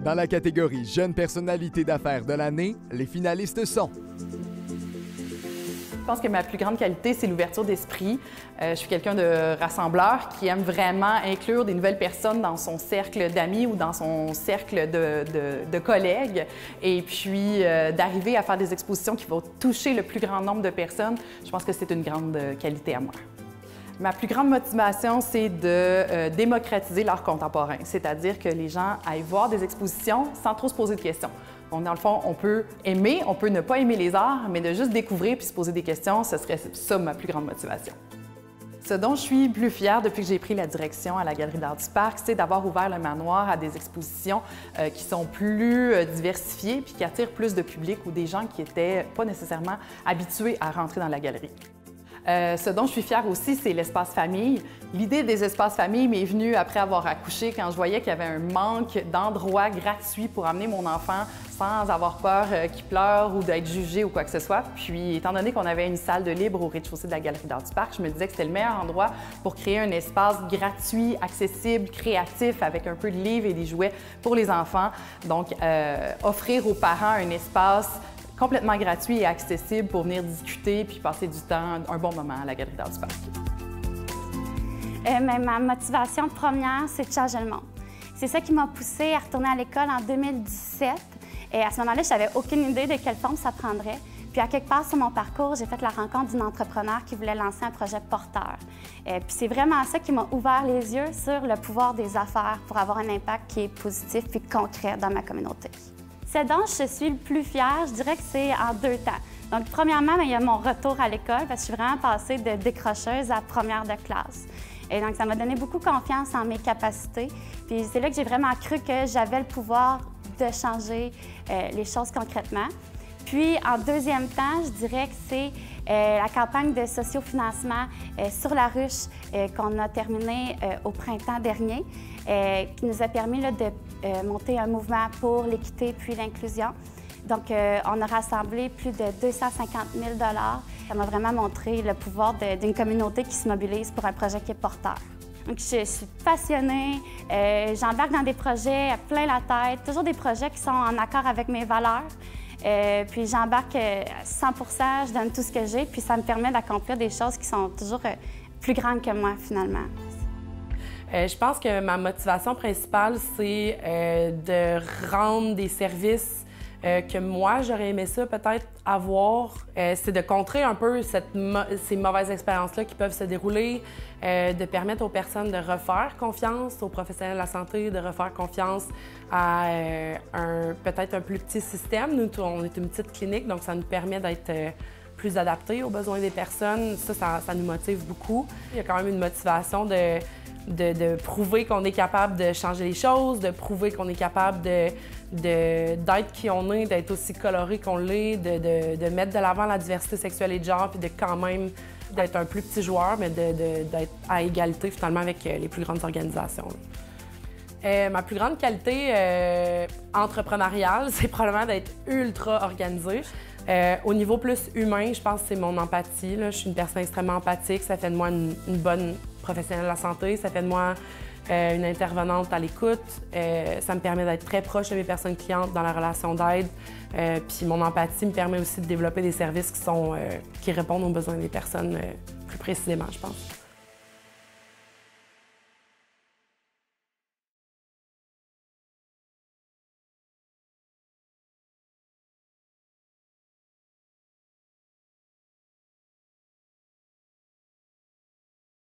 Dans la catégorie Jeune personnalité d'affaires de l'année, les finalistes sont... Je pense que ma plus grande qualité, c'est l'ouverture d'esprit. Je suis quelqu'un de rassembleur qui aime vraiment inclure des nouvelles personnes dans son cercle d'amis ou dans son cercle de collègues. Et puis, d'arriver à faire des expositions qui vont toucher le plus grand nombre de personnes, je pense que c'est une grande qualité à moi. Ma plus grande motivation, c'est de démocratiser l'art contemporain, c'est-à-dire que les gens aillent voir des expositions sans trop se poser de questions. Donc, dans le fond, on peut aimer, on peut ne pas aimer les arts, mais de juste découvrir puis se poser des questions, ce serait ça ma plus grande motivation. Ce dont je suis plus fière depuis que j'ai pris la direction à la Galerie d'art du Parc, c'est d'avoir ouvert le manoir à des expositions qui sont plus diversifiées puis qui attirent plus de public ou des gens qui n'étaient pas nécessairement habitués à rentrer dans la galerie. Ce dont je suis fière aussi, c'est l'espace famille. L'idée des espaces famille m'est venue après avoir accouché, quand je voyais qu'il y avait un manque d'endroits gratuits pour amener mon enfant sans avoir peur qu'il pleure ou d'être jugé ou quoi que ce soit. Puis, étant donné qu'on avait une salle de libre au rez-de-chaussée de la Galerie d'art du Parc, je me disais que c'était le meilleur endroit pour créer un espace gratuit, accessible, créatif, avec un peu de livres et des jouets pour les enfants. Donc, offrir aux parents un espace complètement gratuit et accessible pour venir discuter puis passer du temps, un bon moment à la Galerie d'art du Parc. Ma motivation première, c'est de changer le monde. C'est ça qui m'a poussée à retourner à l'école en 2017. Et à ce moment-là, je n'avais aucune idée de quelle forme ça prendrait. Puis à quelque part sur mon parcours, j'ai fait la rencontre d'une entrepreneur qui voulait lancer un projet porteur. Puis c'est vraiment ça qui m'a ouvert les yeux sur le pouvoir des affaires pour avoir un impact qui est positif puis concret dans ma communauté. Ce dont je suis le plus fière, je dirais que c'est en 2 temps. Donc, premièrement, il y a mon retour à l'école, parce que je suis vraiment passée de décrocheuse à première de classe. Et donc, ça m'a donné beaucoup confiance en mes capacités. Puis c'est là que j'ai vraiment cru que j'avais le pouvoir de changer les choses concrètement. Puis, en deuxième temps, je dirais que c'est la campagne de sociofinancement sur la ruche qu'on a terminée au printemps dernier, qui nous a permis là, de monter un mouvement pour l'équité puis l'inclusion. Donc, on a rassemblé plus de 250 000 $. Ça m'a vraiment montré le pouvoir d'une communauté qui se mobilise pour un projet qui est porteur. Donc, je suis passionnée, j'embarque dans des projets à plein la tête, toujours des projets qui sont en accord avec mes valeurs. Puis j'embarque à 100 %, je donne tout ce que j'ai, puis ça me permet d'accomplir des choses qui sont toujours plus grandes que moi, finalement. Je pense que ma motivation principale, c'est de rendre des services que moi, j'aurais aimé ça peut-être avoir. C'est de contrer un peu ces mauvaises expériences-là qui peuvent se dérouler, de permettre aux personnes de refaire confiance aux professionnels de la santé, de refaire confiance à peut-être un plus petit système. Nous, on est une petite clinique, donc ça nous permet d'être plus adaptés aux besoins des personnes. Ça nous motive beaucoup. Il y a quand même une motivation de prouver qu'on est capable de changer les choses, de prouver qu'on est capable d'être qui on est, d'être aussi coloré qu'on l'est, de mettre de l'avant la diversité sexuelle et de genre, puis de quand même d'être un plus petit joueur, mais d'être à égalité finalement avec les plus grandes organisations. Ma plus grande qualité entrepreneuriale, c'est probablement d'être ultra organisée. Au niveau plus humain, je pense que c'est mon empathie. Là. Je suis une personne extrêmement empathique. Ça fait de moi une bonne professionnelle de la santé. Ça fait de moi une intervenante à l'écoute. Ça me permet d'être très proche de mes personnes clientes dans la relation d'aide. Puis mon empathie me permet aussi de développer des services qui répondent aux besoins des personnes plus précisément, je pense.